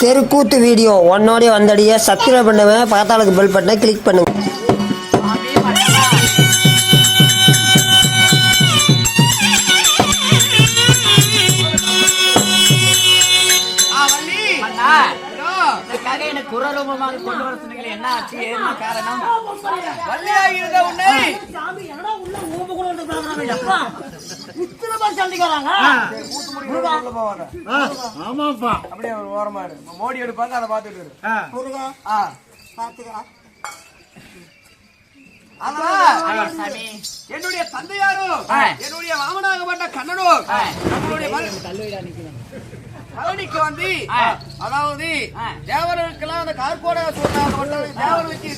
தெருக்கூத்து video ஒன்னோடய வந்தடிய subscribe பண்ணுவேன், பக்கத்தாளுக்கு bell பட்டனை கிளிக் பண்ணுங்க. குரரூபமாக கொண்டு வர சொன்னீங்களே, என்ன ஆச்சு? என்ன காரணம்? வள்ளியாக இருந்த உன்னை அப்படியே ஒரு ஓரமா மோடி எடுப்பாங்க, அதை பார்த்துட்டு என்னுடைய தந்தையாரும் என்னுடைய மாமனாகப்பட்ட கண்ணனும் பழனிக்கு வந்து, அதாவது தேவர்களுக்கெல்லாம் அந்த கார்கோட சொன்னாங்க தேவர் வச்சு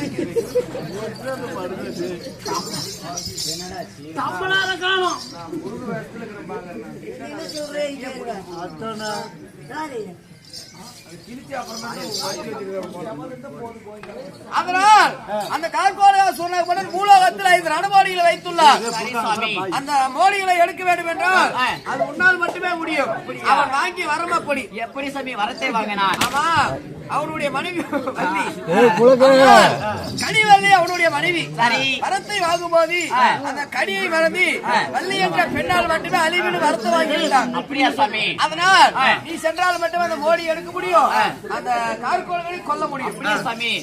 அதனால் அந்த கார்கோட சொன்ன மூலகத்தில் 5 ரணமோடிகளை வைத்துள்ளார். அந்த மோடிகளை எடுக்க வேண்டும் என்றால் அது உன்னால் மட்டுமே முடியும். அவர் வாங்கி வரமப்படி எப்படி சாமி வரத்தை வாங்கினார்? ஆமா, அவருடைய மனைவி கனிவல்லி அவனுடைய மனைவி. சரி, வரத்தை வாங்கும்போது அந்த கனியை மறந்து வள்ளி என்ற பெண்ணால் மட்டுமே அழிவின் வரத்தை வாங்கிவிட்டான். அப்படியா சாமி? அதனால் நீ சென்றால் மட்டுமே அந்த மோடி எடுக்க முடியும், அந்த கார்கோள்களை கொல்ல முடியும். அப்படியா சாமி?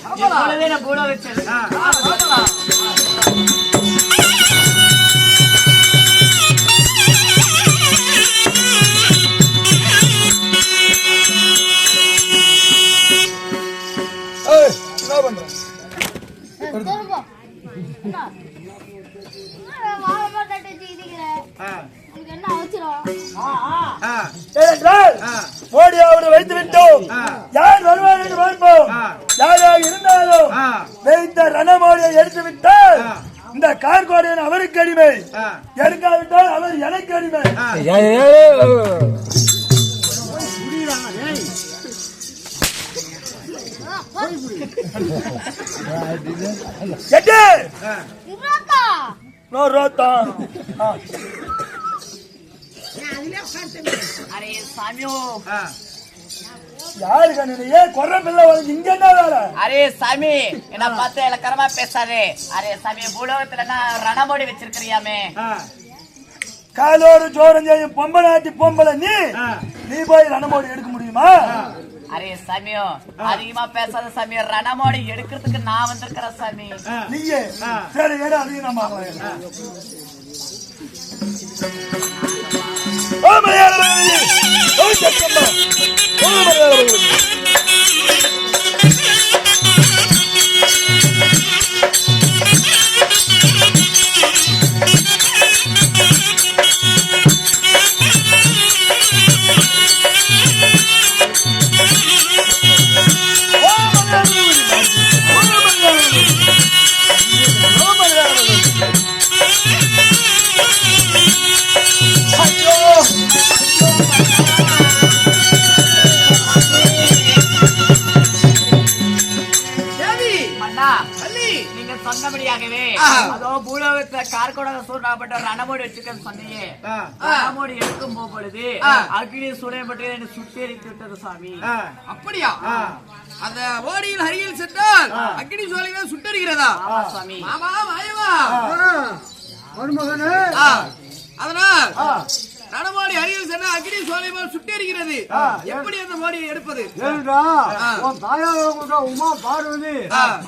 மோடியாவோடு வைத்து விட்டோம். யார் வருவார் என்று பார்ப்போம். யாராக இருந்தாலும் வைத்த ரணமோடியை எடுத்து விட்டால் இந்த கார்கோடியன் அவருக்கு அடிமை, எடுக்காவிட்டால் அவர் எனக்கு அடிமை. அரே சாமியோ, யாரு கண்ணிலே கொர்ற பிள்ளை இங்க என்ன வேலை? அரே சாமி, என்ன பார்த்து இலக்கரமா பேசாதே. அரே சாமி, பூலோகத்துல ரணமோடி வச்சிருக்கிறியாமே, காலோடு ஜோரம் செய்யும் பொம்பளாட்டி பொம்பளை நீ போய் ரணமோடி எடுக்க முடியுமா? அரே சாமியோ, அதிகமா பேசாத சாமி. ரணமோடி எடுக்கிறதுக்கு நான் வந்திருக்கிறேன் சாமி. நீயே சரி, ஏடா அதையும் நம்ம சொன்னபடியாகவே அதோ பூலோகத்துல கார்கோட சூடாப்பட்ட ரணமோடி வச்சிருக்கேன்னு சொன்னீங்க. ரணமோடி எடுக்கும் போது அக்னி சூளையப்பட்டு என்னை சுட்டி எரித்து விட்டது சாமி. அப்படியா? அந்த ஓடியில் அருகில் சென்றால் அக்னி சூளையை சுட்டரிக்கிறதா சாமி? மாமா மாயவா அதனால் ரணமோடி அருகில் சென்ற அக்னி சோலைமால் சுட்டெரிக்கிறது. எப்படி அந்த மோடியை எடுப்பது? உமா பார்வதி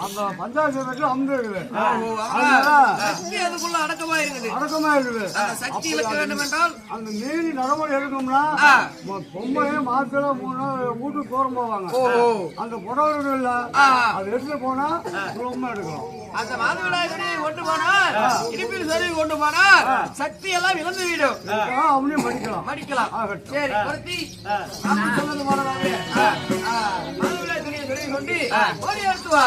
அந்த பஞ்சாயத்து அமர்ந்து சக்தி அதுக்குள்ள அடக்கமா இருக்குது. அந்த சக்தி இழக்க வேண்டும் என்றால் அந்த மீறி நடைமுறை எடுக்கணும்னா பொம்மையே மாத்திர 3 நாள் வீட்டுக்கு தோறம் போவாங்க. அந்த புடவை இல்ல, அது எடுத்து போனா ரொம்ப எடுக்கணும். அந்த மாதவிடாய் கொண்டு போனால் இடுப்பில் சரி கொண்டு போனால் சக்தி எல்லாம் இழந்து விடும். அவனையும் மடிக்கலாம். சரி, பொருத்தி சொன்னது போலவே மாதவிடாய் துணியை வெளியே கொண்டு ஓடி எடுத்துவா.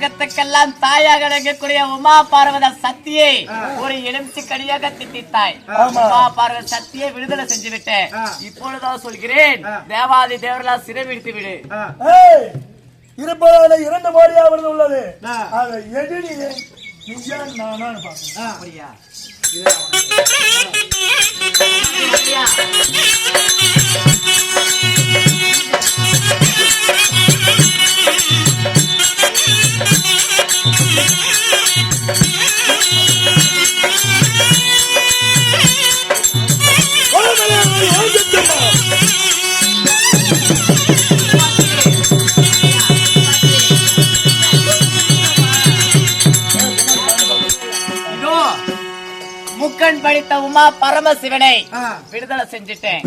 உலகத்துக்கெல்லாம் தாயாக விளங்கக்கூடிய உமா பார்வத சக்தியை ஒரு எலுமிச்சு கனியாக திட்டித்தாய். உமா பார்வத சக்தியை விடுதலை செஞ்சு விட்டேன். இப்பொழுதான் சொல்கிறேன், தேவாதி தேவர்களால் சிறைபிடித்து விடு. இருப்பதால 2 கோடியா விருது உள்ளது. அதை எதிரி நீயா நானா பாக்க. அப்படியா? முக்கன் படித்த உமா பரமசிவனை விடுதலை செஞ்சுட்டேன்.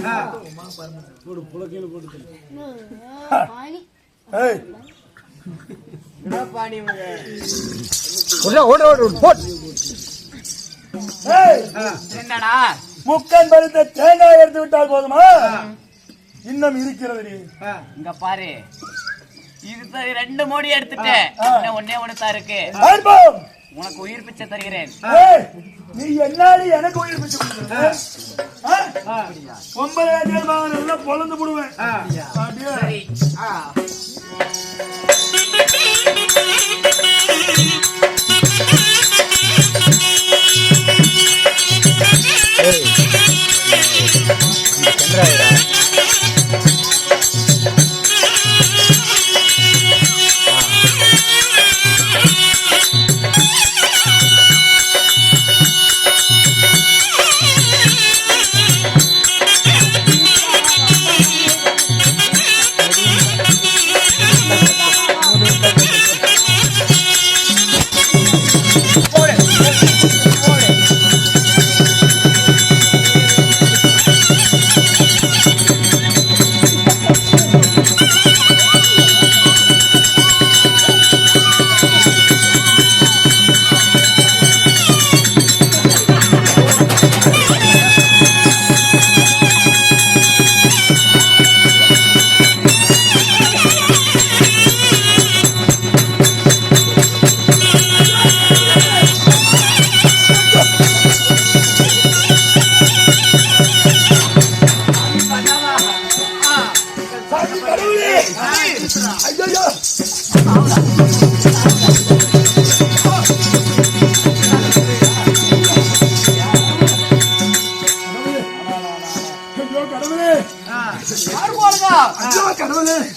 என்னடா முக்கன் படித்த தேங்காய் எடுத்து விட்டால் போதுமா? இன்னும் இருக்கிறது. இங்க பாரு, இது 2 மோடி எடுத்துட்டேன். ஒன்னே ஒண்ணுதான் இருக்கு. உனக்கு உயிர் பிச்சை தருகிறேன். நீ என்னாடி எனக்கு உயிர் பிச்சை கொடுக்குற? 9,000 பொழந்து போடுவேன்.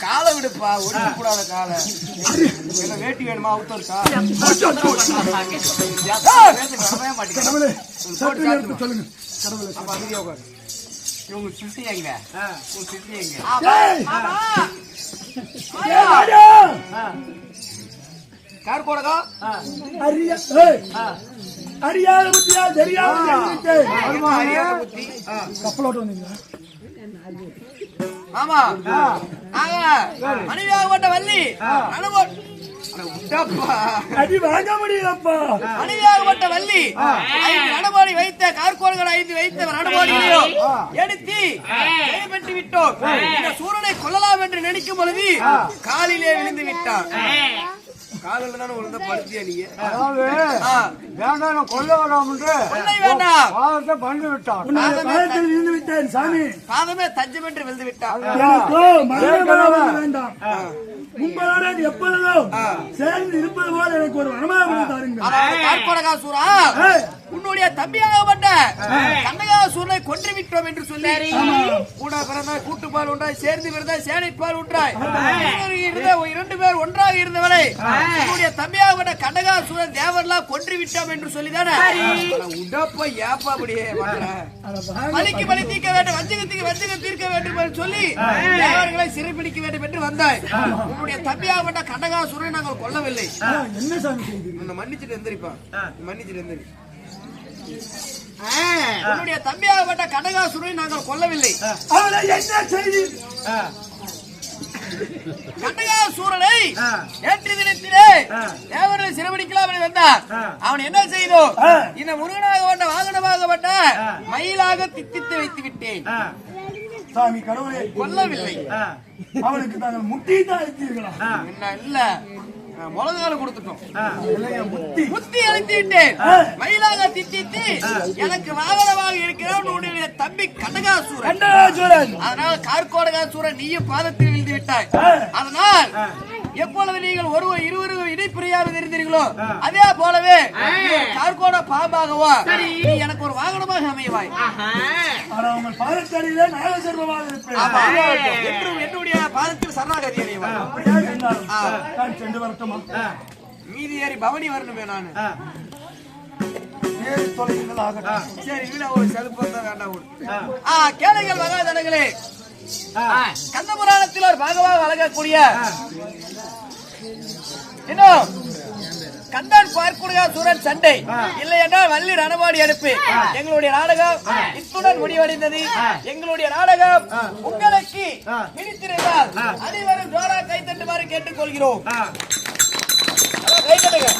காலை விடுப்பா, ஒடுக்க கூடாத காலை. வேட்டி வேணுமா? அவுத்தருக்கா? இவங்க சிசி எங்க? சிசி எங்க? கார் போடகா அறியாத புத்தியா தெரியாத புத்தி கப்பலோட்டு வந்தீங்களா? ஆமா, மனைவியாகப்பட்ட வள்ளி அடி வாங்க முடியலப்பா. மனைவியாகப்பட்ட வள்ளி 5 நடமாடி வைத்த கார்கோள்கள் 5 வைத்த நடமாடிகளையோ எடுத்து கைப்பற்றி விட்டோம். இந்த சூரனை கொல்லலாம் என்று நினைக்கும் பொழுது காலிலே விழுந்து விட்டான். காலில் தானே விழுந்த படுத்தியா நீங்க? வேண்டாம், கொல்ல வேண்டாம், வேண்டாம் பண்ணி விட்டான். விழுந்து விட்டேன் சாமி. பாதமே தஞ்சம் என்று விழுந்து விட்டான். வேண்டாம், உங்களோட எப்பொழுதும் சேர்ந்து இருப்பது போல எனக்கு ஒரு வரமாக தாருங்க. உன்னுடைய தம்பியாகப்பட்ட கந்தகாசூரனை கொன்று விட்டோம் என்று சொல்லி கூட பிறந்தாய், கூட்டுப்பால் உண்டாய், சேர்ந்து பிறந்தாய், சேனைப்பால் உண்டாய், 2 பேர் ஒன்றாக இருந்தவரை உன்னுடைய தம்பியாகப்பட்ட கந்தகாசூரன் தேவரெல்லாம் கொன்று விட்டோம் என்று சொல்லிதானே உடப்ப ஏப்பா அப்படியே பலிக்கு பலி தீர்க்க வேண்டும், வஞ்சகத்துக்கு வஞ்சகம் தீர்க்க வேண்டும் என்று சொல்லி தேவர்களை சிறைப்பிடிக்க வேண்டும் என்று வந்தாய். உன்னுடைய தம்பியாகப்பட்ட கந்தகாசூரனை நாங்கள் கொல்லவில்லை. என்ன சாமி மன்னிச்சுட்டு எந்திரிப்பா, மன்னிச்சுட்டு எந்திரி. உன்னுடைய தம்பியாகப்பட்ட கனகாசுரனை நாங்கள் கொல்லவில்லை. என்ன செய்தி? கனகாசூரனை நேற்று தினத்திலே தேவர்களை சிறைபிடிக்கலாம் என்று வந்தார். அவன் என்ன செய்தோம்? இந்த முருகனாகப்பட்ட வாகனமாகப்பட்ட மயிலாக தித்தித்து வைத்து விட்டேன். சாமி கடவுளே, கொல்லவில்லை. அவனுக்கு நாங்கள் முட்டி தான் அழைத்தீர்களா? என்ன இல்ல, முழங்கால கொடுத்துட்டோம். இல்லைங்க, முத்தி. முத்தி அழைத்து விட்டேன். மயிலாக திட்டித்து எனக்கு வாகனமாக இருக்கிறவன் உன்னுடைய தம்பி கனகாசூரன். கண்டகாசூரன். அதனால் கார்கோடகாசூரன் நீயும் பாதத்தில் விழுந்து விட்டாய். அதனால் எப்பொழுது நீங்கள் ஒருவர் இருவரும் இடைப்பிரியாக இருந்தீர்களோ அதே போலவே கார்கோட பாம்பாகவோ நீ எனக்கு ஒரு வாகனமாக அமைவாய். ஆனால் உங்கள் பாதத்தடியிலே நாகசர்வமாக இருப்பேன். ஆமா. என்றும் என்னுடைய பாதத்தில் சரணாகதி அடைவாய். அப்படியே இருந்தாலும் நான் சென்று வரட்டுமா? மீதி ஏறி பவனி வரணுமே நானு. ஏறி தொலைங்கள் ஆகட்டும். சரி இல்ல ஒரு செலுப்பு வேண்டாம். கேளுங்கள் மகாஜனங்களே, கந்த புராணத்தில் ஒரு பாகமாக வழங்கக்கூடிய இன்னும் கந்தன் பார்க்குடகாசூரன் சண்டை இல்லை என்றால் வள்ளி ரணமாடி எடுப்பு. எங்களுடைய நாடகம் இத்துடன் முடிவடைந்தது. எங்களுடைய நாடகம் உங்களுக்கு பிடித்திருந்தால் அனைவரும் ஜோரா கைத்தட்டுமாறு கேட்டுக் கொள்கிறோம். கைத்தட்டுங்க.